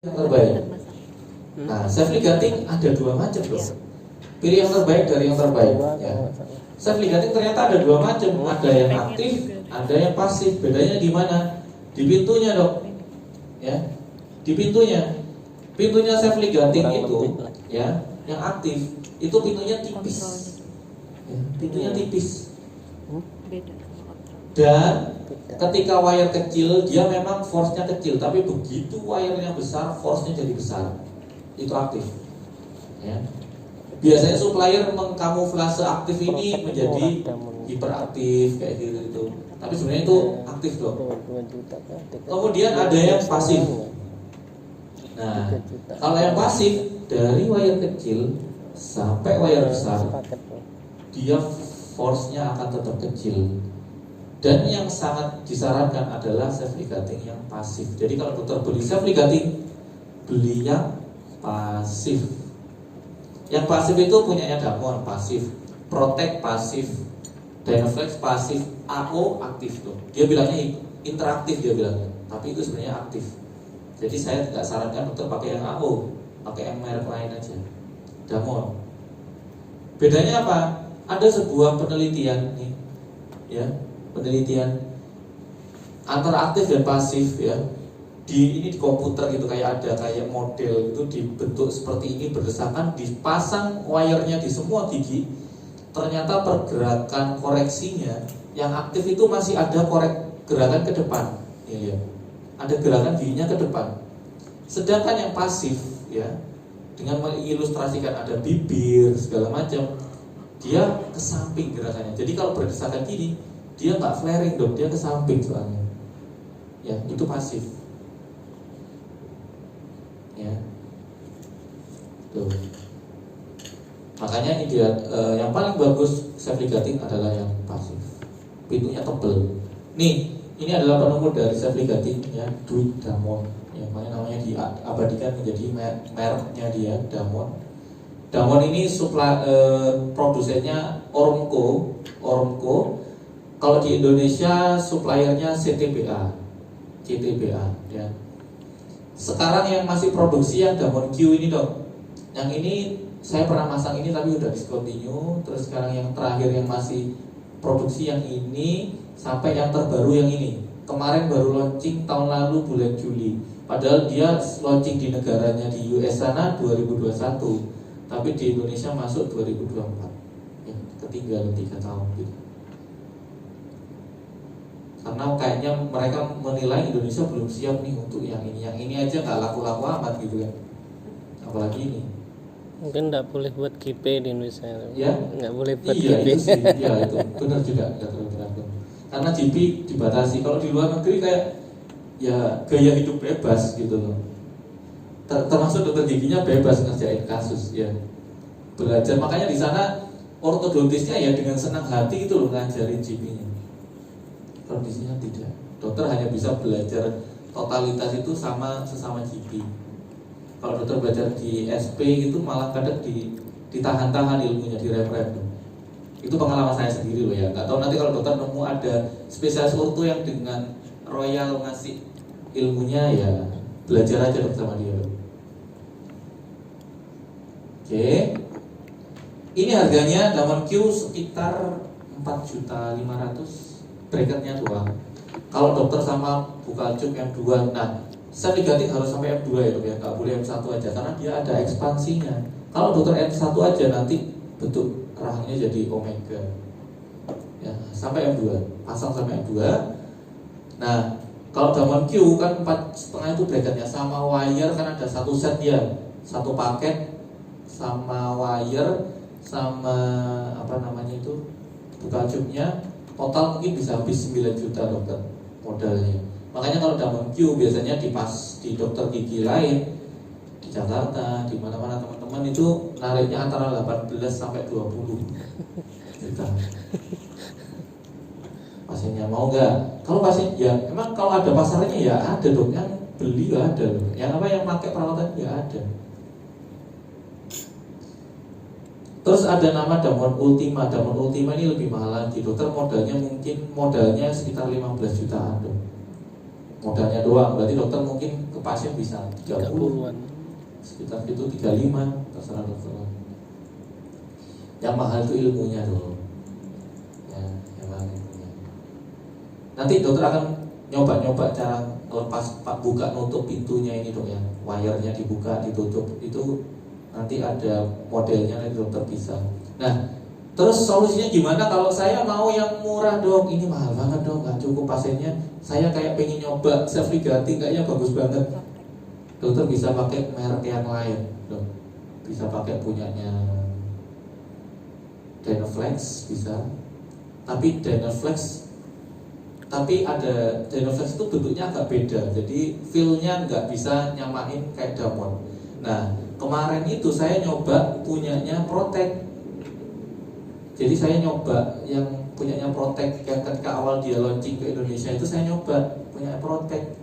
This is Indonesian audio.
yang terbaik. Nah, self ligating ada dua macam loh. Pilih yang terbaik dari yang terbaik. Ya. Self ligating ternyata ada dua macam, ada yang aktif, ada yang pasif. Bedanya di mana? Di pintunya dok. Ya, di pintunya. Pintunya self ligating itu, ya, yang aktif itu pintunya tipis. Ya, pintunya tipis. Dan ketika wire kecil, dia memang force-nya kecil, tapi begitu wire-nya besar, force-nya jadi besar. Itu aktif. Ya. Biasanya supplier mengkamuflase aktif ini menjadi hiperaktif kayak gitu. Tapi sebenarnya itu aktif loh. Kemudian ada yang pasif. Nah, kalau yang pasif dari wire kecil sampai wire besar, dia force-nya akan tetap kecil. Dan yang sangat disarankan adalah self ligating yang pasif. Jadi kalau dokter beli self ligating, beli yang pasif. Yang pasif itu punyanya Damon pasif, Protect pasif, Dynaflex pasif, AO aktif tuh. Dia bilangnya interaktif dia bilangnya, tapi itu sebenarnya aktif. Jadi saya tidak sarankan dokter pakai yang AO, pakai yang merek lain aja. Damon. Bedanya apa? Ada sebuah penelitian nih, ya. Penelitian antara aktif dan pasif ya ini di komputer gitu, kayak ada kayak model itu dibentuk seperti ini berdasarkan dipasang wire-nya di semua gigi. Ternyata pergerakan koreksinya yang aktif itu masih ada gerakan ke depan ya. Ada gerakan giginya ke depan. Sedangkan yang pasif ya, dengan mengilustrasikan ada bibir segala macam, dia ke samping gerakannya. Jadi kalau berdasarkan gini, dia nggak flaring dong, dia ke samping soalnya. Ya, itu pasif. Ya. Tuh. Makanya ini dia yang paling bagus self ligating adalah yang pasif. Pintunya tebel. Nih, ini adalah penemu dari self ligating ya, Duit Damon. Ya, makanya namanya diabadikan menjadi mereknya dia, Damon. Damon ini produsennya Ormco. Kalau di Indonesia suppliernya CTBA ya. Sekarang yang masih produksi yang Damon Q ini dok. Yang ini saya pernah masang ini tapi udah discontinue. Terus sekarang yang terakhir yang masih produksi yang ini sampai yang terbaru yang ini. Kemarin baru launching tahun lalu bulan Juli. Padahal dia launching di negaranya di US sana 2021, tapi di Indonesia masuk 2024. Ya, ketinggalan 3 tahun gitu. Karena kayaknya mereka menilai Indonesia belum siap nih untuk yang ini. Yang ini aja nggak laku-laku amat gitu kan. Apalagi ini. Mungkin nggak boleh buat GP di Indonesia. Ya? Nggak boleh buat iya, GP. Itu sih, iya itu benar juga. Karena GP dibatasi. Kalau di luar negeri kayak ya gaya hidup bebas gitu loh. Termasuk dokter giginya bebas ngerjain kasus ya. Belajar, makanya di sana ortodontisnya ya dengan senang hati itu loh ngajarin GP-nya. Kondisinya tidak. Dokter hanya bisa belajar totalitas itu sesama GP. Kalau dokter belajar di SP itu malah kadang ditahan-tahan ilmunya, direm-rem. Itu pengalaman saya sendiri loh ya. Gak tahu nanti kalau dokter nemu ada spesialis orto yang dengan royal ngasih ilmunya ya belajar aja dok sama dia. Oke. Ini harganya Damon Q sekitar 4.500.000. Bracketnya doang. Kalau dokter sama buka cup M2, nah self ligating harus sampai M2 ya dok ya, nggak boleh M1 aja karena dia ada ekspansinya. Kalau dokter M1 aja nanti bentuk rahangnya jadi omega. Ya, sampai M2, pasang sampai M2. Nah, kalau Damon Q kan 4,5 itu bracketnya sama wire kan ada satu set ya, satu paket sama wire sama apa namanya itu buka cupnya. Total mungkin bisa habis 9 juta dokter modalnya. Makanya kalau Damon Q biasanya di dokter gigi lain di Jakarta, di mana-mana teman-teman itu nariknya antara 18 sampai 20 juta. Pasiennya mau nggak? Kalau pasien ya emang kalau ada pasarnya ya ada dong, yang beli ya ada loh. Yang apa yang pakai perawatan ya ada. Terus ada nama Damon Ultima. Damon Ultima ini lebih mahal lagi. Dokter modalnya sekitar 15 jutaan dong. Modalnya doang. Berarti dokter mungkin ke pasien bisa 30, 30-an. sekitar itu 35, terserah dokter. Yang mahal itu ilmunya dulu. Ya, yang mahal ilmunya. Nanti dokter akan nyoba-nyoba cara lepas pak buka nutup pintunya ini dok ya, wire-nya dibuka ditutup itu nanti ada modelnya nanti dokter bisa. Nah, terus solusinya gimana kalau saya mau yang murah dok? Ini mahal banget dok, nggak cukup pasiennya. Saya kayak pengen nyoba self ligating kayaknya bagus banget. Dokter bisa pakai merek yang lain dok, bisa pakai punyanya Dynaflex bisa, tapi Dynaflex ada Dynaflex itu bentuknya agak beda, jadi feel-nya nggak bisa nyamain kayak Damon. Nah kemarin itu saya nyoba punyanya Protek, jadi saya nyoba yang punyanya Protek ketika awal dia launching ke Indonesia itu saya nyoba punya Protek.